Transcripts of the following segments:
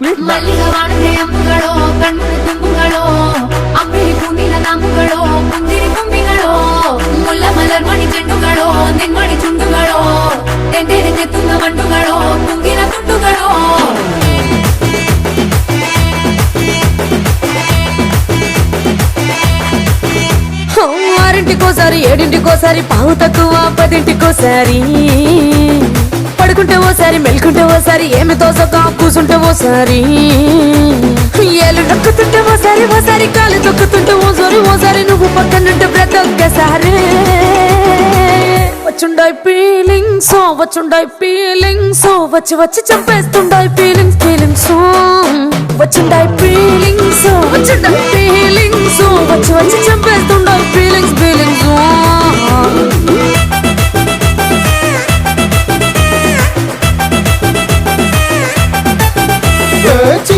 ಮಲ್ಲಿಗೆ ವಾಡದೆ ಅಂಬುಗಳೋ ಕಣ್ಣು ತುಂಬುಗಳೋ ಅಂಬಿಳಿ ಕುಂದಿನ ನಾಮುಗಳೋ ಕುಂದಿರಿ ಕೊಂಬಿಗಳೋ ಮುಲ್ಲ ಮಲರ್ಮಣಿ ಚೆಂಡುಗಳೋ ನಿನ್ಮಣಿ ಚುಂಡುಗಳೋ ತೆಂದೇರಿ ತೆತ್ತುಂಗ ಮಂಡುಗಳೋ ಕುಂಗಿನ ತುಂಡುಗಳೋ ఆరింటికోసారి ఏడింటికోసారి పావు తక్కువ 10ంటికోసారి పడుకుంటే ఓసారి మెల్కుంటే ఓసారి ఏమి తోసక కూసుంటే ఓసారి ఏళ్ళు నొక్కుతుంటే ఓసారి ఓసారి కాలు తొక్కుతుంటే ఓసారి నువ్వు పక్కనుంటే ప్రతి ఒక్కసారి వచ్చుండాయి ఫీలింగ్స్ వచ్చి వచ్చి చంపేస్తుండాయి ఫీలింగ్స్ వచ్చుండాయి ఫీలింగ్స్ వచ్చి వచ్చి చంపేస్తుండాయి ఫీలింగ్స్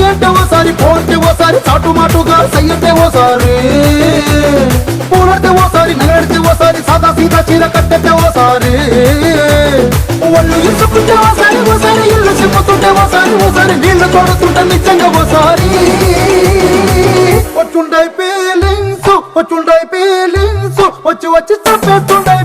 అంటే ఓసారి పోతే ఓసారి చాటు మాటుగా సయ్యతే ఓసారి పూలడితే ఓసారి నగడితే ఓసారి సాదా సీదా చీర కట్టెతే ఓసారి ఒళ్ళు ఇసుకుంటే ఓసారి ఇల్లు సిప్పుతుంటే ఓసారి నీళ్లు తోడుతుంటే నిజంగా ఓసారి వచ్చుండాయి ఫీలింగ్స్ వచ్చి వచ్చి తప్పేస్తుండే